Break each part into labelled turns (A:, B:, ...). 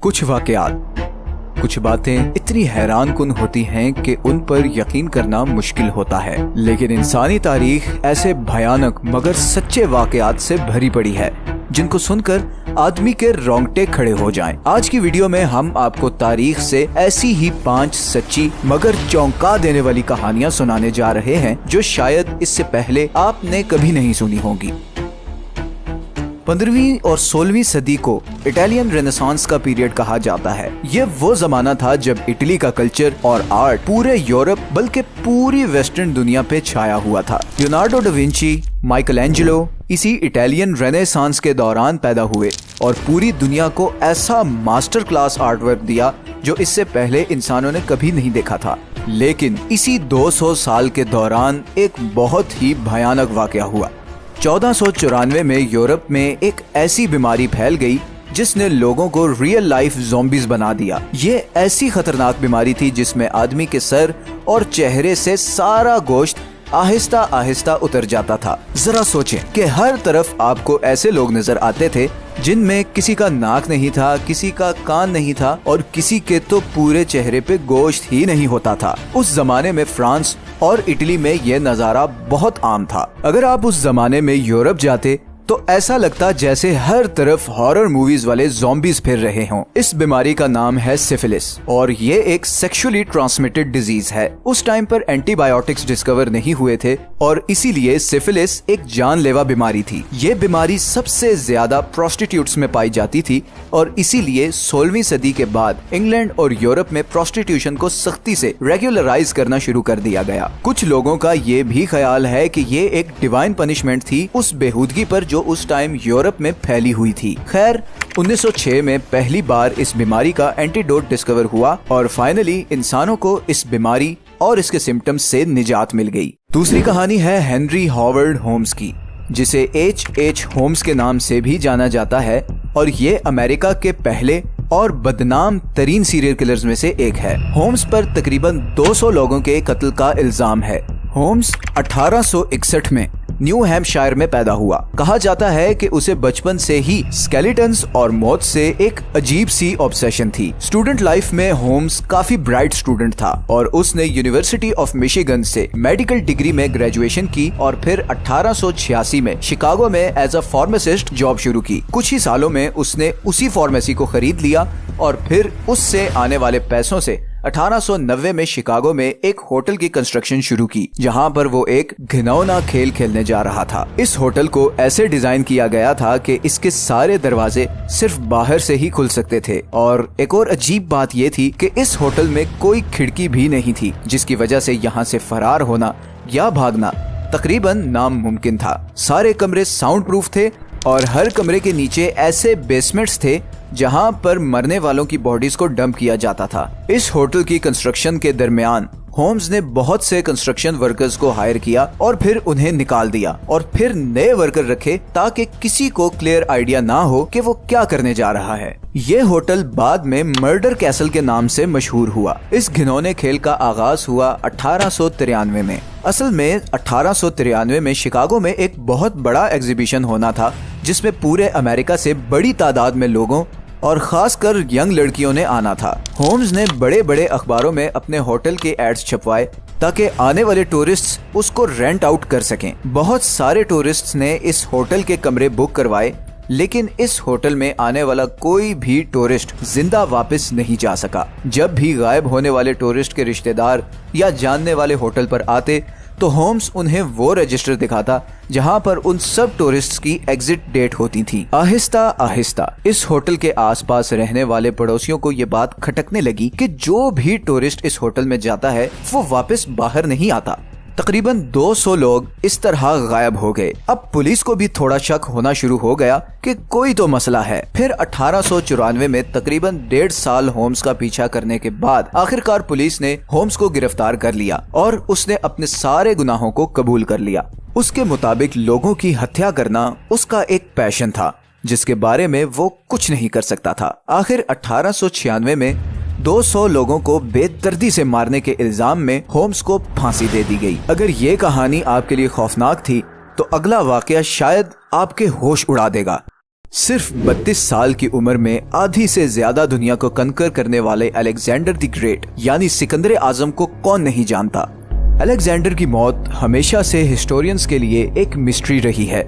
A: कुछ वाकयात, कुछ बातें इतनी हैरानकुन होती हैं कि उन पर यकीन करना मुश्किल होता है, लेकिन इंसानी तारीख ऐसे भयानक मगर सच्चे वाकयात से भरी पड़ी है जिनको सुनकर आदमी के रोंगटे खड़े हो जाएं। आज की वीडियो में हम आपको तारीख से ऐसी ही 5 सच्ची मगर चौंका देने वाली कहानियां सुनाने जा रहे हैं जो शायद इससे पहले आपने कभी नहीं सुनी होंगी। 15वीं और 16वीं सदी को इटालियन रेनेसांस का पीरियड कहा जाता है। ये वो जमाना था जब इटली का कल्चर और आर्ट पूरे यूरोप बल्कि पूरी वेस्टर्न दुनिया पे छाया हुआ था। लियोनार्डो डा विंची, माइकलएंजेलो इसी इटालियन रेनेसांस के दौरान पैदा हुए और पूरी दुनिया को ऐसा मास्टर क्लास आर्टवर्क दिया जो इससे पहले इंसानों ने कभी नहीं देखा था। लेकिन इसी 200 साल के दौरान एक बहुत ही भयानक वाकया हुआ। 1494 में यूरोप में एक ऐसी बीमारी फैल गई जिसने लोगों को रियल लाइफ ज़ॉम्बीज बना दिया। ये ऐसी खतरनाक बीमारी थी जिसमें आदमी के सर और चेहरे से सारा गोश्त आहिस्ता आहिस्ता उतर जाता था। जरा सोचें कि हर तरफ आपको ऐसे लोग नजर आते थे जिनमें किसी का नाक नहीं था, किसी का कान नहीं था और किसी के तो पूरे चेहरे पे गोश्त ही नहीं होता था। उस जमाने में फ्रांस और इटली में यह नजारा बहुत आम था। अगर आप उस जमाने में यूरोप जाते तो ऐसा लगता जैसे हर तरफ हॉरर मूवीज वाले ज़ॉम्बीज फिर रहे हों। इस बीमारी का नाम है सिफिलिस और ये एक सेक्सुअली ट्रांसमिटेड डिजीज है। उस टाइम पर एंटीबायोटिक्स डिस्कवर नहीं हुए थे और इसीलिए सिफिलिस एक जानलेवा बीमारी थी। ये बीमारी सबसे ज्यादा प्रोस्टिट्यूट्स में पाई जाती थी और इसीलिए 16वीं सदी के बाद इंग्लैंड और यूरोप में प्रोस्टिट्यूशन को सख्ती से रेगुलराइज करना शुरू कर दिया गया। कुछ लोगों का ये भी ख्याल है कि ये एक डिवाइन पनिशमेंट थी उस बेहूदगी पर जो उस टाइम यूरोप में फैली हुई थी। खैर 1906 में पहली बार इस बीमारी का एंटीडोट डिस्कवर हुआ और फाइनली इंसानों को इस बीमारी और इसके सिम्टम्स से निजात मिल गई। दूसरी कहानी है हेनरी हॉवर्ड होम्स की, जिसे H.H. होम्स के नाम से भी जाना जाता है और ये अमेरिका के पहले और बदनाम तरीन सीरियल किलर्स में से एक है। होम्स पर तकरीबन 200 लोगों के कत्ल का इल्जाम है। होम्स 1861 में न्यू हैम्पशायर में पैदा हुआ। कहा जाता है कि उसे बचपन से ही स्केलेटन्स और मौत से एक अजीब सी ऑब्सेशन थी। स्टूडेंट लाइफ में होम्स काफी ब्राइट स्टूडेंट था और उसने यूनिवर्सिटी ऑफ मिशिगन से मेडिकल डिग्री में ग्रेजुएशन की और फिर 1886 में शिकागो में एज अ फार्मासिस्ट जॉब शुरू की। कुछ ही सालों में उसने उसी फार्मेसी को खरीद लिया और फिर उससे आने वाले पैसों से 1890 में शिकागो में एक होटल की कंस्ट्रक्शन शुरू की जहां पर वो एक घिनौना खेल खेलने जा रहा था। इस होटल को ऐसे डिजाइन किया गया था कि इसके सारे दरवाजे सिर्फ बाहर से ही खुल सकते थे और एक और अजीब बात ये थी कि इस होटल में कोई खिड़की भी नहीं थी, जिसकी वजह से यहाँ से फरार होना या भागना तकरीबन नामुमकिन था। सारे कमरे साउंड प्रूफ थे और हर कमरे के नीचे ऐसे बेसमेंट्स थे जहां पर मरने वालों की बॉडीज को डंप किया जाता था। इस होटल की कंस्ट्रक्शन के दरमियान होम्स ने बहुत से कंस्ट्रक्शन वर्कर्स को हायर किया और फिर उन्हें निकाल दिया और फिर नए वर्कर रखे ताकि किसी को क्लियर आइडिया ना हो कि वो क्या करने जा रहा है। ये होटल बाद में मर्डर कैसल के नाम से मशहूर हुआ। इस घिनौने खेल का आगाज हुआ 1893 में। असल में 1893 में शिकागो में एक बहुत बड़ा एग्जीबिशन होना था जिसमें पूरे अमेरिका से बड़ी तादाद में लोगों और खासकर यंग लड़कियों ने आना था। होम्स ने बड़े बड़े अखबारों में अपने होटल के एड्स छपवाए ताकि आने वाले टूरिस्ट्स उसको रेंट आउट कर सकें। बहुत सारे टूरिस्ट्स ने इस होटल के कमरे बुक करवाए, लेकिन इस होटल में आने वाला कोई भी टूरिस्ट जिंदा वापस नहीं जा सका। जब भी गायब होने वाले टूरिस्ट के रिश्तेदार या जानने वाले होटल पर आते तो होम्स उन्हें वो रजिस्टर दिखाता जहां पर उन सब टूरिस्ट्स की एग्जिट डेट होती थी। आहिस्ता आहिस्ता इस होटल के आसपास रहने वाले पड़ोसियों को ये बात खटकने लगी कि जो भी टूरिस्ट इस होटल में जाता है वो वापस बाहर नहीं आता। तकरीबन 200 लोग इस तरह गायब हो गए। अब पुलिस को भी थोड़ा शक होना शुरू हो गया कि कोई तो मसला है। फिर 1894 में तकरीबन 1.5 साल होम्स का पीछा करने के बाद आखिरकार पुलिस ने होम्स को गिरफ्तार कर लिया और उसने अपने सारे गुनाहों को कबूल कर लिया। उसके मुताबिक लोगों की हत्या करना उसका एक पैशन था जिसके बारे में वो कुछ नहीं कर सकता था। आखिर 1896 में 200 लोगों को बेदर्दी से मारने के इल्जाम में होम्स को फांसी दे दी गई। अगर ये कहानी आपके लिए खौफनाक थी तो अगला वाकया शायद आपके होश उड़ा देगा। सिर्फ 32 साल की उम्र में आधी से ज्यादा दुनिया को कंकर करने वाले अलेक्जेंडर द ग्रेट यानी सिकंदर आजम को कौन नहीं जानता। अलेक्जेंडर की मौत हमेशा से हिस्टोरियंस के लिए एक मिस्ट्री रही है।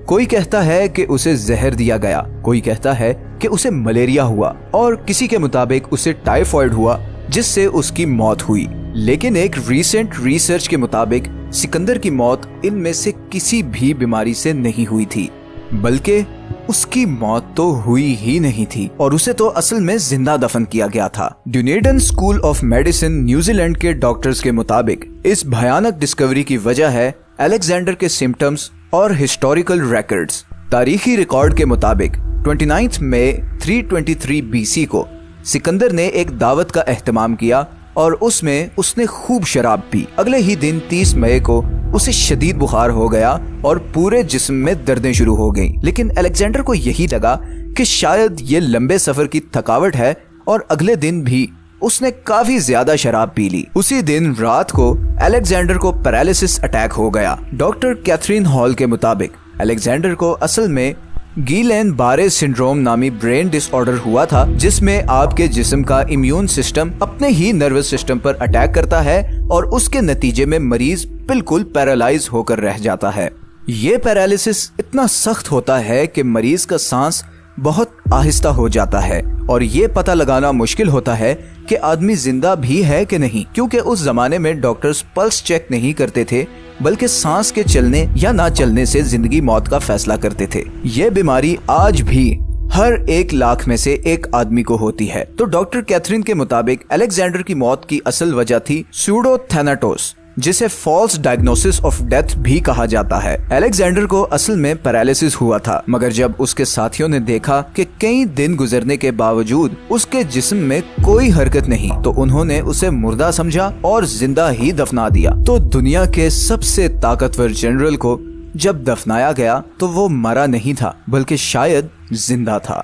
A: कोई कहता है कि उसे जहर दिया गया, कोई कहता है कि उसे मलेरिया हुआ और किसी के मुताबिक उसे टाइफॉइड हुआ जिससे उसकी मौत हुई। लेकिन एक रीसेंट रिसर्च के मुताबिक सिकंदर की मौत इनमें से किसी भी बीमारी से नहीं हुई थी, बल्कि उसकी मौत तो हुई ही नहीं थी और उसे तो असल में जिंदा दफन किया गया था। ड्यूनेडन स्कूल ऑफ मेडिसिन न्यूजीलैंड के डॉक्टर्स के मुताबिक इस भयानक डिस्कवरी की वजह है अलेक्जेंडर के सिम्टम्स और हिस्टोरिकल रिकॉर्ड्स। तारीखी रिकॉर्ड के मुताबिक 29 मई 323 BC को सिकंदर ने एक दावत का एहतमाम किया और उसमें उसने खूब शराब पी। अगले ही दिन 30 मई को उसे शदीद बुखार हो गया और पूरे जिस्म में दर्दें शुरू हो गईं। लेकिन अलेक्जेंडर को यही लगा कि शायद ये लंबे सफर की थकावट है और अगले दिन भी उसने काफी ज्यादा शराब पी ली। उसी दिन रात को अलेक्जेंडर को पैरालिसिस अटैक हो गया। डॉक्टर कैथरीन हॉल के मुताबिक अलेक्जेंडर को असल में गिलेन बारे सिंड्रोम नामी ब्रेन डिसऑर्डर हुआ था, जिसमें आपके जिस्म का इम्यून सिस्टम अपने ही नर्वस सिस्टम पर अटैक करता है और उसके नतीजे में मरीज बिल्कुल पैरालाइज होकर रह जाता है। ये पैरालिसिस इतना सख्त होता है कि मरीज का सांस बहुत आहिस्ता हो जाता है और ये पता लगाना मुश्किल होता है कि आदमी जिंदा भी है कि नहीं, क्योंकि उस जमाने में डॉक्टर्स पल्स चेक नहीं करते थे बल्कि सांस के चलने या ना चलने से जिंदगी मौत का फैसला करते थे। ये बीमारी आज भी हर 1 लाख में से एक आदमी को होती है। तो डॉक्टर कैथरीन के मुताबिक अलेक्जेंडर की मौत की असल वजह थी सूडोथैनाटोस, जिसे फॉल्स डायग्नोसिस ऑफ डेथ भी कहा जाता है। अलेक्जेंडर को असल में पैरालिसिस हुआ था, मगर जब उसके साथियों ने देखा कि कई दिन गुजरने के बावजूद उसके जिस्म में कोई हरकत नहीं, तो उन्होंने उसे मुर्दा समझा और जिंदा ही दफना दिया। तो दुनिया के सबसे ताकतवर जनरल को जब दफनाया गया तो वो मरा नहीं था बल्कि शायद जिंदा था।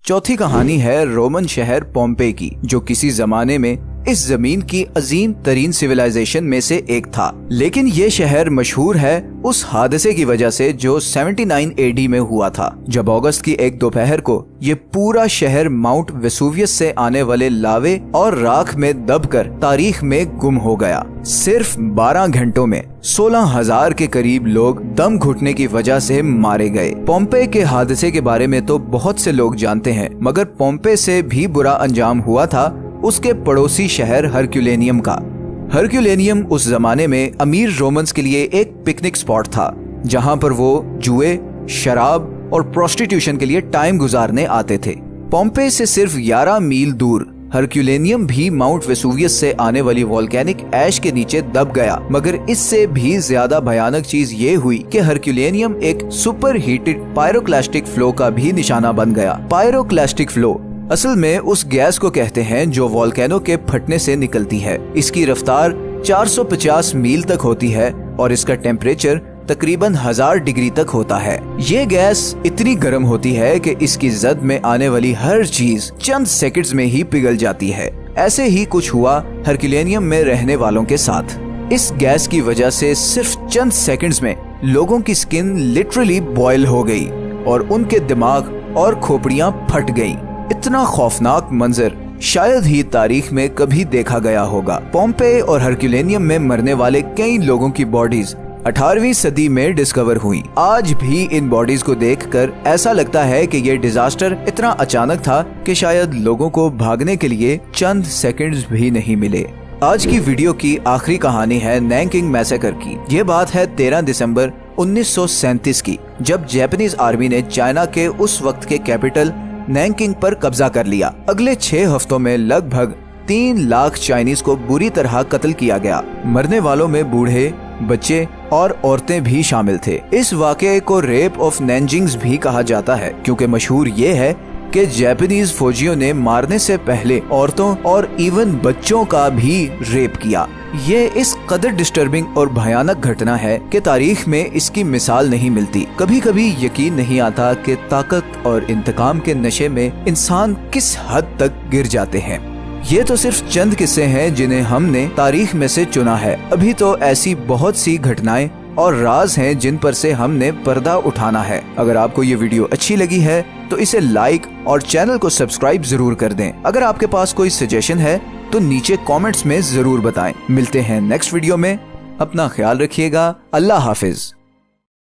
A: चौथी कहानी है रोमन शहर पोम्पेई की, जो किसी जमाने में इस जमीन की अजीम तरीन सिविलाइजेशन में से एक था। लेकिन ये शहर मशहूर है उस हादसे की वजह से जो 79 AD में हुआ था, जब अगस्त की एक दोपहर को ये पूरा शहर माउंट वेसुवियस से आने वाले लावे और राख में दबकर तारीख में गुम हो गया। सिर्फ 12 घंटों में 16,000 के करीब लोग दम घुटने की वजह से मारे गए। पोम्पेई के हादसे के बारे में तो बहुत से लोग जानते हैं, मगर पोम्पेई से भी बुरा अंजाम हुआ था उसके पड़ोसी शहर हरक्यूलेनियम का। हरक्यूलेनियम उस जमाने में अमीर रोमन्स के लिए एक पिकनिक स्पॉट था, जहां पर वो जुए, शराब और प्रोस्टिट्यूशन के लिए टाइम गुजारने आते थे। पोम्पेई से सिर्फ 11 मील दूर हरक्यूलेनियम भी माउंट वेसुवियस से आने वाली वोल्केनिक ऐश के नीचे दब गया। मगर इससे भी ज्यादा भयानक चीज ये हुई कि हरक्यूलेनियम एक सुपर हीटेड पायरोक्लास्टिक फ्लो का भी निशाना बन गया। पायरोक्लास्टिक फ्लो असल में उस गैस को कहते हैं जो वोल्केनो के फटने से निकलती है। इसकी रफ्तार 450 मील तक होती है और इसका टेम्परेचर तकरीबन 1000 डिग्री तक होता है। ये गैस इतनी गर्म होती है कि इसकी जद में आने वाली हर चीज चंद सेकंड्स में ही पिघल जाती है। ऐसे ही कुछ हुआ हरक्यूलेनियम में रहने वालों के साथ। इस गैस की वजह से सिर्फ चंद सेकंड्स में लोगों की स्किन लिटरली बॉयल हो गई और उनके दिमाग और खोपड़ियां फट गईं। इतना खौफनाक मंजर शायद ही तारीख में कभी देखा गया होगा। पोम्पेई और हरक्यूलेनियम में मरने वाले कई लोगों की बॉडीज 18वीं सदी में डिस्कवर हुई। आज भी इन बॉडीज को देखकर ऐसा लगता है कि ये डिजास्टर इतना अचानक था कि शायद लोगों को भागने के लिए चंद सेकंड्स भी नहीं मिले। आज की वीडियो की आखिरी कहानी है नैनकिंग मैसेकर की। ये बात है 13 दिसंबर 1937 की, जब जापानीज आर्मी ने चाइना के उस वक्त के कैपिटल नैनकिंग पर कब्जा कर लिया। अगले 6 हफ्तों में लगभग 3 लाख चाइनीज को बुरी तरह कत्ल किया गया। मरने वालों में बूढ़े, बच्चे और औरतें भी शामिल थे। इस वाकये को रेप ऑफ नैनजिंग्स भी कहा जाता है, क्योंकि मशहूर ये है कि जापानीज फौजियों ने मारने से पहले औरतों और इवन बच्चों का भी रेप किया। ये इस कदर डिस्टर्बिंग और भयानक घटना है कि तारीख में इसकी मिसाल नहीं मिलती। कभी कभी यकीन नहीं आता कि ताकत और इंतकाम के नशे में इंसान किस हद तक गिर जाते हैं। ये तो सिर्फ चंद किस्से हैं जिन्हें हमने तारीख में से चुना है। अभी तो ऐसी बहुत सी घटनाएं और राज हैं जिन पर से हमने पर्दा उठाना है। अगर आपको ये वीडियो अच्छी लगी है तो इसे लाइक और चैनल को सब्सक्राइब जरूर कर दें। अगर आपके पास कोई सजेशन है तो नीचे कमेंट्स में जरूर बताएं। मिलते हैं नेक्स्ट वीडियो में। अपना ख्याल रखिएगा। अल्लाह हाफिज।